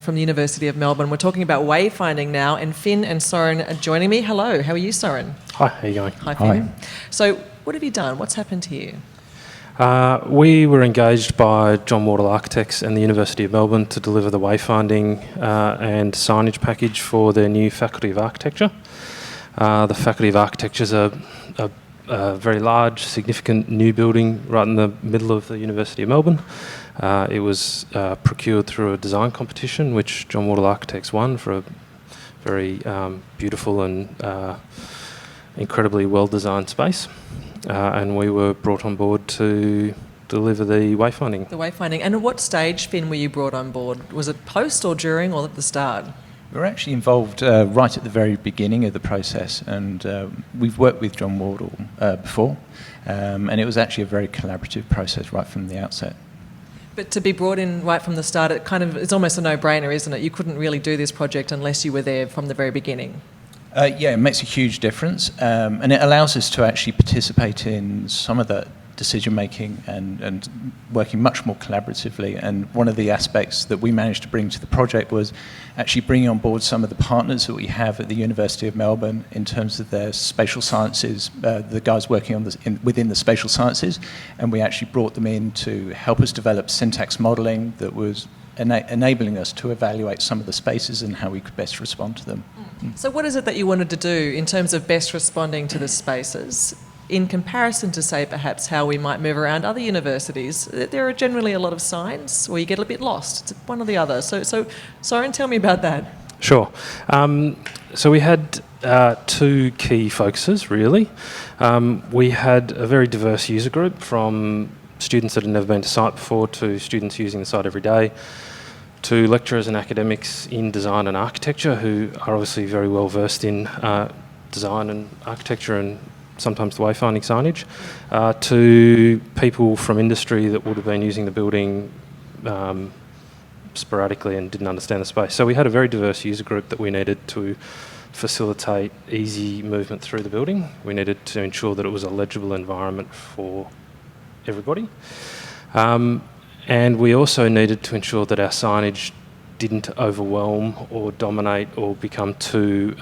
from the University of Melbourne. We're talking about wayfinding now, and Finn and Soren are joining me. Hello, how are you, Soren? Hi, how are you going? Hi, Finn. So what have you done? What's happened here? We were engaged by John Wardle Architects and the University of Melbourne to deliver the wayfinding and signage package for their new Faculty of Architecture. The Faculty of Architecture is a very large, significant new building right in the middle of the University of Melbourne. It was procured through a design competition, which John Wardle Architects won for a very beautiful and incredibly well-designed space. And we were brought on board to deliver the wayfinding. The wayfinding. And at what stage, Finn, were you brought on board? Was it post or during or at the start? We were actually involved right at the very beginning of the process, and we've worked with John Wardle before, and it was actually a very collaborative process right from the outset. But to be brought in right from the start, it's almost a no-brainer, isn't it? You couldn't really do this project unless you were there from the very beginning. Yeah, it makes a huge difference, and it allows us to actually participate in some of the decision-making and working much more collaboratively. And one of the aspects that we managed to bring to the project was actually bringing on board some of the partners that we have at the University of Melbourne in terms of their spatial sciences, the guys working on within the spatial sciences, and we actually brought them in to help us develop syntax modelling that was enabling us to evaluate some of the spaces and how we could best respond to them. So what is it that you wanted to do in terms of best responding to the spaces in comparison to, say, perhaps how we might move around other universities? There are generally a lot of signs where you get a bit lost. It's one or the other. So Soren, tell me about that. Sure. So we had two key focuses, really. We had a very diverse user group, from students that had never been to site before to students using the site every day, to lecturers and academics in design and architecture who are obviously very well versed in design and architecture and sometimes the wayfinding signage, to people from industry that would have been using the building sporadically and didn't understand the space. So we had a very diverse user group that we needed to facilitate easy movement through the building. We needed to ensure that it was a legible environment for everybody. And we also needed to ensure that our signage didn't overwhelm or dominate or become too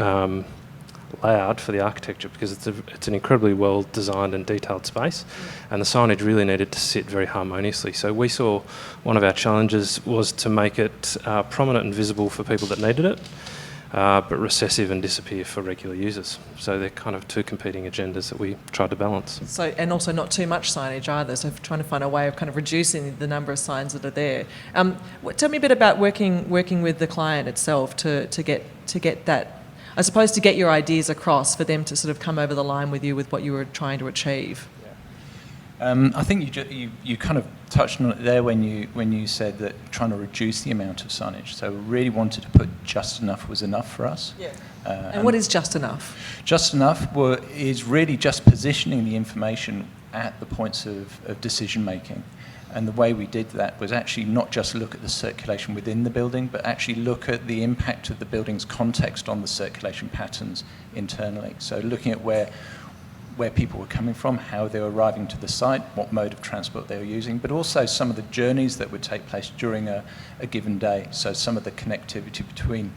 loud for the architecture, because it's an incredibly well designed and detailed space, and the signage really needed to sit very harmoniously. So we saw one of our challenges was to make it prominent and visible for people that needed it, but recessive and disappear for regular users. So they're kind of two competing agendas that we tried to balance. So, and also not too much signage either, so trying to find a way of kind of reducing the number of signs that are there. Tell me a bit about working with the client itself to get that, I suppose, to get your ideas across for them to sort of come over the line with you with what you were trying to achieve. I think you kind of touched on it there when you said that trying to reduce the amount of signage. So we really wanted to put just enough was enough for us. Yeah. And what is just enough? Just enough is really just positioning the information at the points of decision making. And the way we did that was actually not just look at the circulation within the building, but actually look at the impact of the building's context on the circulation patterns internally. So looking at where people were coming from, how they were arriving to the site, what mode of transport they were using, but also some of the journeys that would take place during a given day. So some of the connectivity between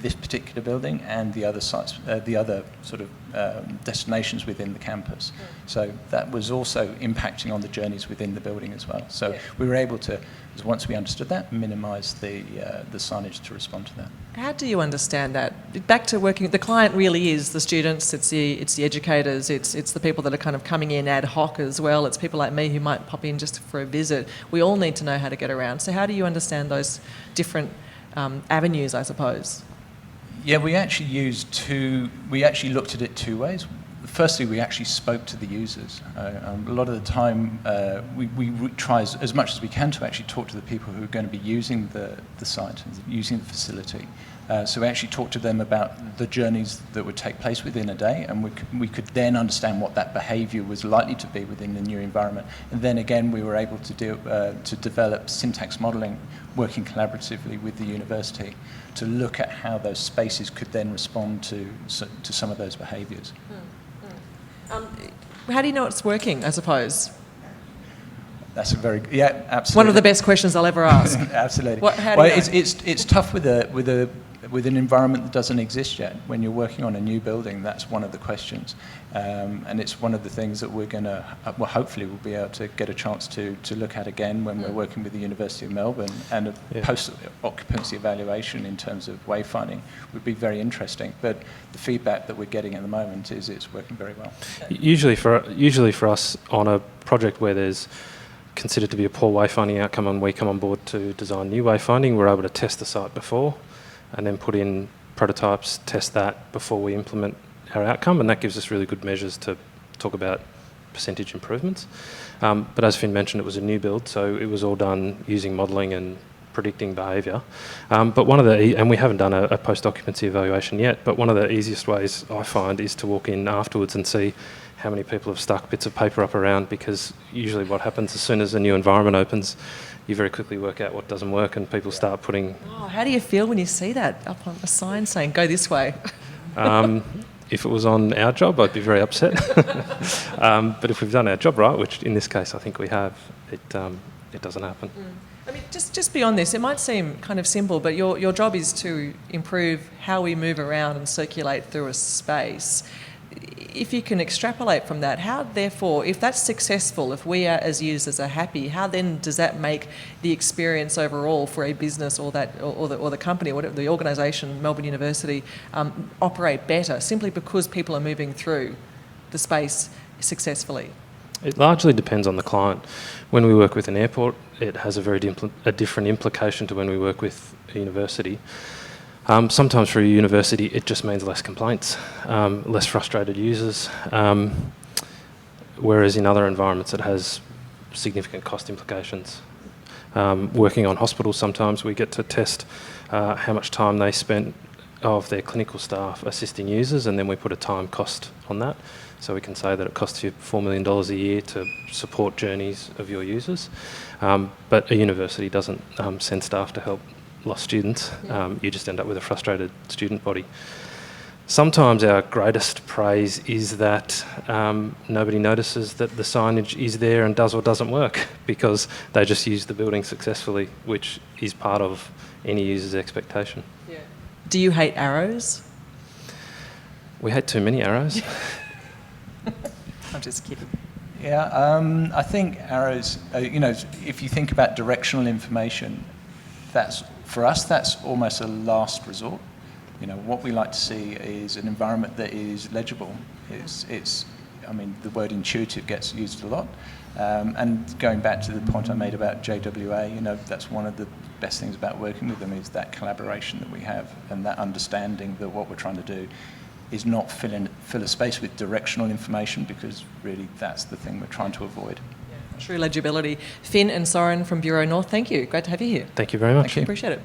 this particular building and the other sites, the other sort of destinations within the campus. So that was also impacting on the journeys within the building as well. So we were able to, once we understood that, minimise the signage to respond to that. How do you understand that? Back to working, the client really is the students, it's the educators, it's the people that are kind of coming in ad hoc as well. It's people like me who might pop in just for a visit. We all need to know how to get around. So how do you understand those different avenues, I suppose? Yeah, we actually looked at it two ways. Firstly, we actually spoke to the users. A lot of the time, we try as much as we can to actually talk to the people who are going to be using the site, using the facility. So we actually talked to them about the journeys that would take place within a day, and we could then understand what that behaviour was likely to be within the new environment. And then again, we were able to develop syntax modelling, working collaboratively with the university, to look at how those spaces could then respond to some of those behaviours. How do you know it's working, I suppose? That's a very, yeah, absolutely. One of the best questions I'll ever ask. Absolutely. How do you know? It's tough with an environment that doesn't exist yet. When you're working on a new building, that's one of the questions, and it's one of the things that we're going to, well, hopefully we'll be able to get a chance to look at again when we're working with the University of Melbourne, and a post-occupancy evaluation in terms of wayfinding would be very interesting. But the feedback that we're getting at the moment is it's working very well. Usually for us on a project where there's considered to be a poor wayfinding outcome and we come on board to design new wayfinding, we're able to test the site before and then put in prototypes, test that before we implement our outcome, and that gives us really good measures to talk about percentage improvements. But as Finn mentioned, it was a new build, so it was all done using modelling and predicting behaviour. But and we haven't done a post-occupancy evaluation yet, but one of the easiest ways I find is to walk in afterwards and see how many people have stuck bits of paper up around, because usually what happens as soon as a new environment opens, you very quickly work out what doesn't work and people start putting... Oh, how do you feel when you see that up on a sign saying, go this way? If it was on our job, I'd be very upset. But if we've done our job right, which in this case I think we have, it doesn't happen. I mean, just beyond this, it might seem kind of simple, but your job is to improve how we move around and circulate through a space. If you can extrapolate from that, how, therefore, if that's successful, if we are, as users are happy, how then does that make the experience overall for a business or the company, or whatever, the organisation, Melbourne University, operate better, simply because people are moving through the space successfully? It largely depends on the client. When we work with an airport, it has a different implication to when we work with a university. Sometimes for a university, it just means less complaints, less frustrated users, whereas in other environments it has significant cost implications. Working on hospitals, sometimes we get to test how much time they spent of their clinical staff assisting users, and then we put a time cost on that. So we can say that it costs you $4 million a year to support journeys of your users. But a university doesn't send staff to help lost students. You just end up with a frustrated student body. Sometimes our greatest praise is that nobody notices that the signage is there and does or doesn't work, because they just use the building successfully, which is part of any user's expectation. Yeah. Do you hate arrows? We hate too many arrows. I'm just kidding. Yeah, I think arrows, if you think about directional information, for us, that's almost a last resort. What we like to see is an environment that is legible. The word intuitive gets used a lot. And going back to the point I made about JWA, that's one of the best things about working with them, is that collaboration that we have, and that understanding that what we're trying to do is not fill a space with directional information, because really that's the thing we're trying to avoid. True legibility. Finn and Soren from Bureau North, thank you. Great to have you here. Thank you very much. Appreciate it.